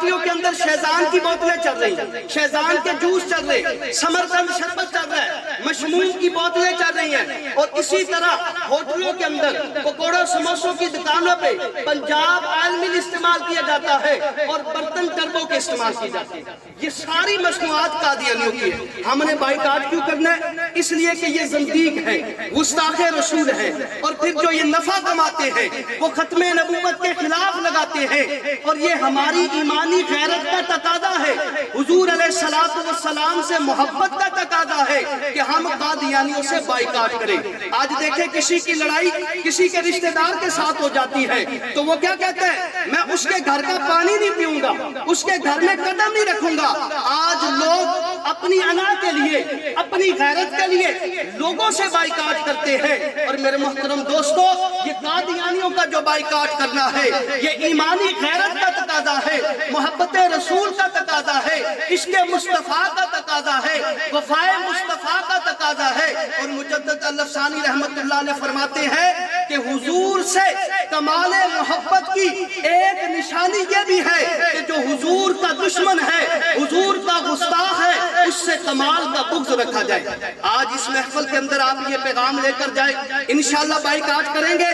پارٹیوں کے اندر شیزان کی بوتلیں چل رہی ہیں، شیزان کے جوس چل رہے ہیں، سمرقند شربت چل رہا ہے، مشموم کی بوتلیں چل رہی ہیں، اور اسی طرح ہوٹلوں کے اندر پکوڑوں سموسوں کی دکانوں پہ پنجاب آئل مل استعمال کیا جاتا ہے اور برتن ٹربو کے استعمال کی جاتی ہے۔ یہ ساری مصنوعات قادیانیوں کی ہے۔ ہم نے بائیکاٹ کیوں کرنا ہے؟ اس لیے کہ یہ زندیق ہے، گستاخ رسول ہے، اور پھر جو یہ نفع کماتے ہیں وہ ختم نبوت کے خلاف لگاتے ہیں، اور یہ ہماری ایمانی غیرت کا تقاضا ہے، حضور علیہ السلام سے محبت کا تقاضا ہے کہ ہم قادیانیوں سے بائیکاٹ کریں۔ آج دیکھیں کسی کی لڑائی کسی کے رشتہ دار کے ساتھ ہو جاتی ہے تو وہ کیا کہتا ہے؟ میں اس کے گھر کا پانی نہیں پیوں گا، اس کے گھر میں قدم نہیں رکھوں گا۔ آج لوگ اپنی انا کے لیے، اپنی غیرت کے لیے لوگوں سے بائیکاٹ کرتے ہیں، اور میرے محترم دوستو، یہ قادیانیوں کا جو بائیکاٹ کرنا ہے یہ ایمانی غیرت کا تقاضا ہے، محبت رسول کا تقاضا ہے، عشق مصطفیٰ کا تقاضا ہے، وفائے مصطفیٰ کا تقاضا ہے۔ اور مجدد الافسانی رحمت اللہ علیہ فرماتے ہیں کہ حضور سے کمال محبت کی ایک نشانی یہ بھی ہے کہ جو حضور کا دشمن ہے، حضور کا گستاخ ہے، اس سے کمال کا بغض رکھا جائے۔ آج اس محفل کے اندر آپ یہ پیغام لے کر جائیں، انشاءاللہ بائیکاٹ کریں گے،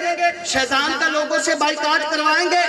شیزان کا لوگوں سے بائیکاٹ کروائیں گے،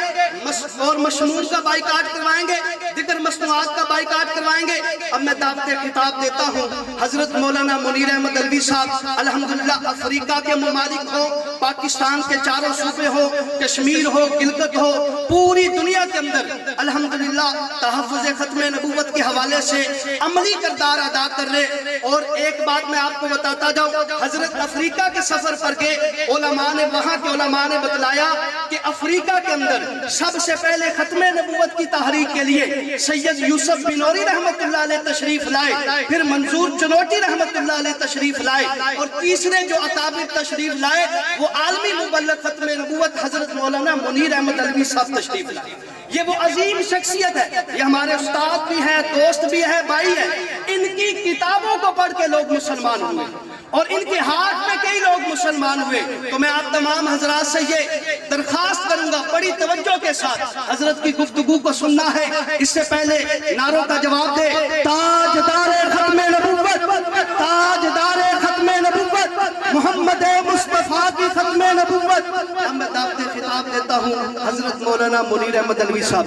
اور مشمول کا بائیکاٹ کروائیں گے، دیگر مصنوعات کا بائیکاٹ کروائیں گے۔ اب میں دعوت خطاب دیتا ہوں حضرت مولانا منیر احمد الوی صاحب، الحمدللہ افریقہ کے ممالک ہو، پاکستان کے چاروں صوبے ہو، کشمیر ہو، گلگت ہو، پوری دنیا کے اندر الحمدللہ تحفظ ختم نبوت کے حوالے سے عملی کردار ادا کر رہے۔ اور ایک بات میں آپ کو بتاتا جاؤں، حضرت افریقہ کے سفر پر گئے، علماء نے، وہاں کے علماء نے بتلایا کہ افریقہ کے اندر سب سے پہلے ختم نبوت کی تحریک کے لیے سید یوسف بنوری رحمت اللہ علیہ تشریف لائے، پھر منظور چنوٹی رحمت اللہ علیہ تشریف لائے، اور تیسرے جو اکابر تشریف لائے وہ عالمی مبلغ ختم نبوت حضرت مولانا منیر احمد الوی صاحب تشریف لائے۔ یہ وہ عظیم شخصیت ہے، یہ ہمارے استاد بھی ہے، دوست بھی ہے، بھائی ہے۔ ان کی کتابوں کو پڑھ کے لوگ مسلمان ہوئے، اور ان کے ہاتھ میں کئی لوگ مسلمان ہوئے۔ تو میں آپ تمام حضرات سے یہ درخواست کروں گا، بڑی توجہ کے ساتھ حضرت کی گفتگو کو سننا ہے۔ اس سے پہلے نعروں کا جواب دے، تاجدار ختم نبوت، تاجدار ختم نبوت، محمد مصطفیٰ کی ختم نبوت۔ اب میں دعوت خطاب دیتا ہوں حضرت مولانا منیر احمد الوی صاحب۔